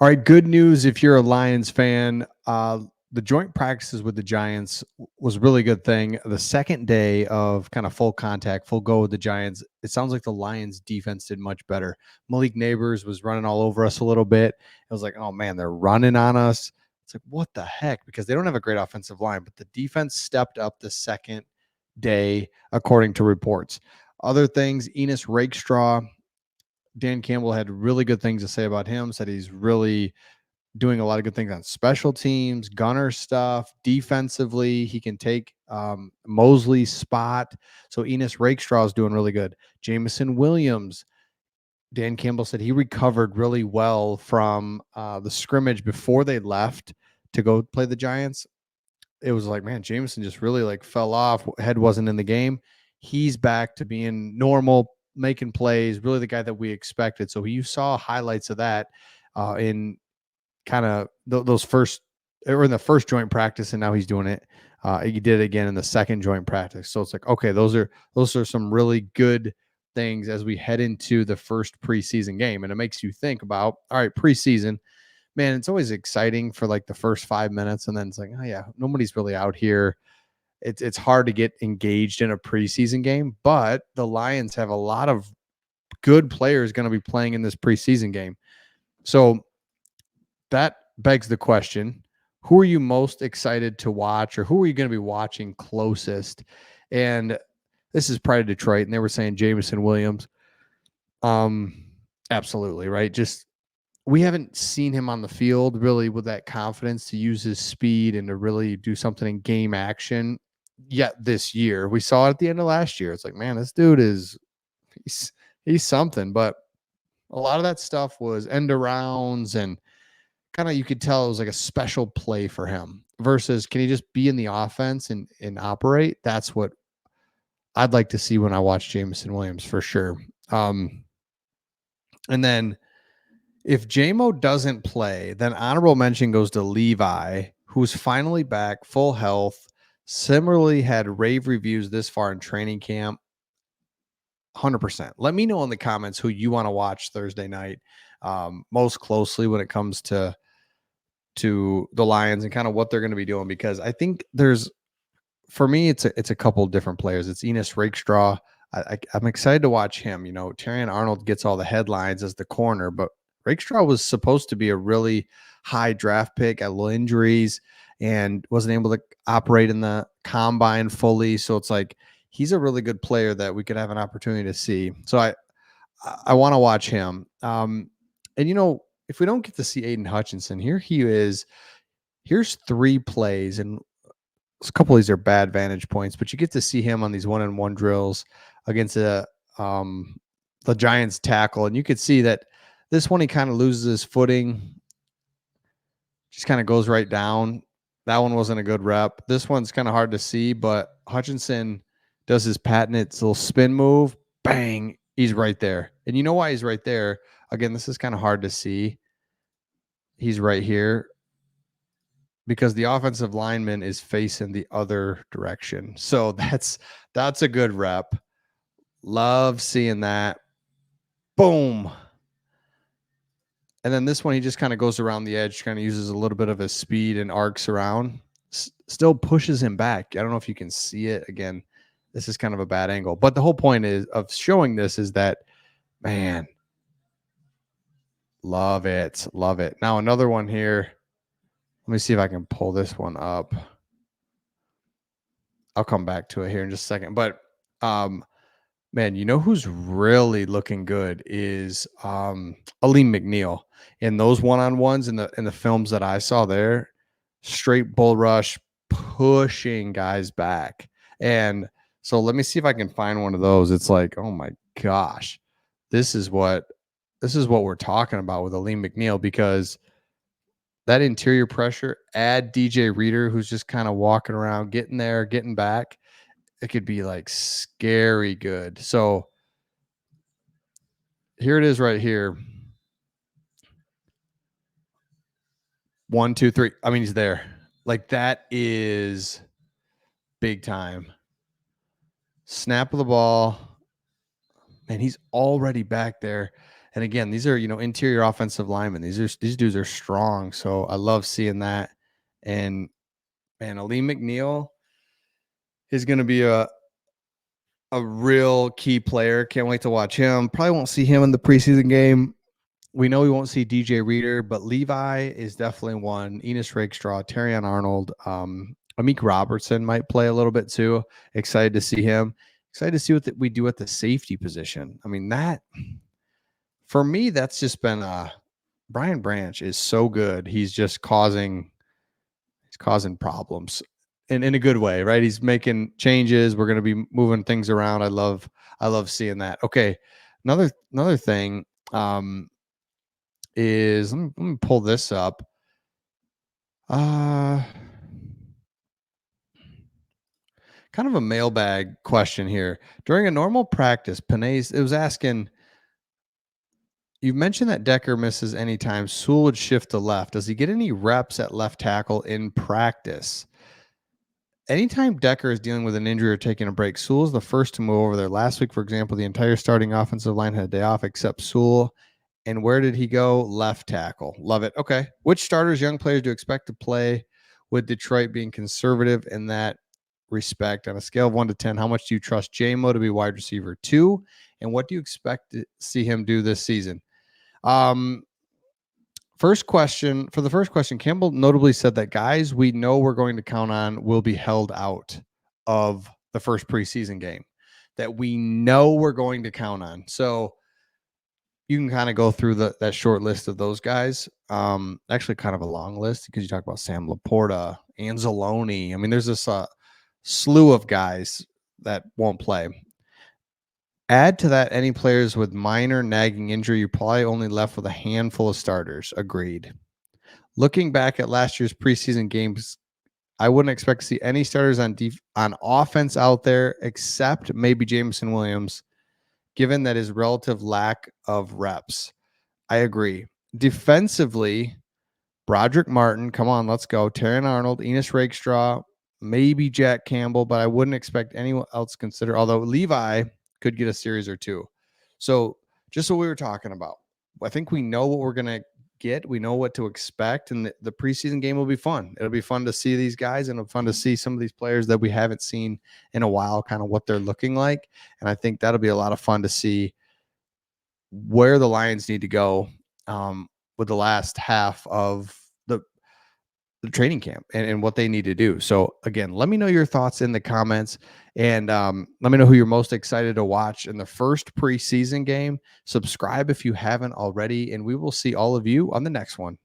All right, good news if you're a Lions fan. The joint practices with the Giants was a really good thing. The second day of kind of full contact, full go with the Giants, it sounds like the Lions defense did much better. Malik Neighbors was running all over us a little bit. It was like, oh man, they're running on us. It's like, what the heck? Because they don't have a great offensive line, but the defense stepped up the second day, according to reports. Other things, Enos Rakestraw, Dan Campbell had really good things to say about him, said he's really doing a lot of good things on special teams, gunner stuff, defensively. He can take Mosley's spot. So Enos Rakestraw is doing really good. Jameson Williams, Dan Campbell said he recovered really well from the scrimmage before they left to go play the Giants. It was like, man, Jameson just really like fell off. Head wasn't in the game. He's back to being normal, making plays, really the guy that we expected. So you saw highlights of that in kind of those first or in the first joint practice, and now he's doing it. He did it again in the second joint practice. So it's like, okay, those are some really good things as we head into the first preseason game. And it makes you think about, all right, preseason, man, it's always exciting for like the first 5 minutes, and then it's like, oh yeah, nobody's really out here. It's hard to get engaged in a preseason game, but the Lions have a lot of good players going to be playing in this preseason game. So that begs the question, who are you most excited to watch, or who are you going to be watching closest? And this is Pride of Detroit, and they were saying Jameson Williams. Absolutely, right? Just we haven't seen him on the field really with that confidence to use his speed and to really do something in game action yet this year. We saw it at the end of last year. It's like, man, this dude he's he's something, but a lot of that stuff was end arounds and kind of you could tell it was like a special play for him versus can he just be in the offense and operate? That's what I'd like to see when I watch Jameson Williams for sure. And then if JMO doesn't play, then honorable mention goes to Levi, who's finally back, full health. Similarly, had rave reviews this far in training camp. 100%. Let me know in the comments who you want to watch Thursday night most closely when it comes to the Lions and kind of what they're going to be doing, because I think for me, it's a couple different players. It's Enos Rakestraw. I'm excited to watch him. You know, Terrion Arnold gets all the headlines as the corner, but Rakestraw was supposed to be a really high draft pick, had little injuries, and wasn't able to operate in the combine fully. So it's like he's a really good player that we could have an opportunity to see. So I want to watch him. And if we don't get to see Aiden Hutchinson, here he is. Here's 3 plays, and a couple of these are bad vantage points, but you get to see him on these one-on-one drills against the Giants tackle, and you could see that this one he kind of loses his footing, just kind of goes right down. That one wasn't a good rep. This one's kind of hard to see, but Hutchinson does his patented little spin move. Bang, he's right there. And you know why he's right there? Again, this is kind of hard to see. He's right here because the offensive lineman is facing the other direction. So that's a good rep. Love seeing that. Boom. And then this one, he just kind of goes around the edge, kind of uses a little bit of his speed and arcs around, still pushes him back. I don't know if you can see it. Again, this is kind of a bad angle. But the whole point of showing this is that, man, love it. Love it. Now, another one here. Let me see if I can pull this one up. I'll come back to it here in just a second. But man, you know who's really looking good is Aleem McNeil. In those one-on-ones in the films that I saw there, straight bull rush, pushing guys back. And so let me see if I can find one of those. It's like, oh my gosh, this is what we're talking about with Aleem McNeil, because that interior pressure, add DJ Reader, who's just kind of walking around, getting there, getting back. It could be like scary good. So here it is right here. 1, 2, 3. I mean, he's there. Like, that is big time. Snap of the ball. Man, he's already back there. And again, these are, interior offensive linemen. These dudes are strong. So I love seeing that. And man, Ali McNeil is going to be a real key player. Can't wait to watch him. Probably won't see him in the preseason game. We know we won't see DJ Reader, but Levi is definitely one. Enos Rakestraw, Terrion Arnold, Amik Robertson might play a little bit too. Excited to see him. Excited to see what we do at the safety position. I mean, that for me, that's just been Brian Branch is so good. He's just causing problems in a good way, right? He's making changes. We're going to be moving things around. I love seeing that. Okay. Another thing is let me pull this up. Kind of a mailbag question here. During a normal practice, Panay's, it was asking, you mentioned that Decker misses anytime Sewell would shift to left. Does he get any reps at left tackle in practice? Anytime Decker is dealing with an injury or taking a break, Sewell is the first to move over there. Last week, for example, the entire starting offensive line had a day off except Sewell. And where did he go? Left tackle. Love it. Okay. Which starters, young players do you expect to play with Detroit being conservative in that respect? On a scale of 1 to 10, how much do you trust JMO to be wide receiver 2? And what do you expect to see him do this season? For the first question, Campbell notably said that guys we know we're going to count on will be held out of the first preseason game that we know we're going to count on. So you can kind of go through that short list of those guys. Actually kind of a long list because you talk about Sam Laporta, Anzalone. I mean, there's this slew of guys that won't play. Add to that any players with minor nagging injury, you're probably only left with a handful of starters. Agreed. Looking back at last year's preseason games, I wouldn't expect to see any starters on offense out there except maybe Jameson Williams, given that his relative lack of reps. I agree. Defensively, Broderick Martin, come on, let's go. Terrion Arnold, Enos Rakestraw, maybe Jack Campbell, but I wouldn't expect anyone else to consider, although Levi could get a series or two. So just what we were talking about. I think we know what we're going to get. We know what to expect, and the preseason game will be fun. It'll be fun to see these guys, and it'll be fun to see some of these players that we haven't seen in a while, kind of what they're looking like. And I think that'll be a lot of fun to see where the Lions need to go with the last half of the training camp and what they need to do. So again, let me know your thoughts in the comments, and let me know who you're most excited to watch in the first preseason game. Subscribe if you haven't already, and we will see all of you on the next one.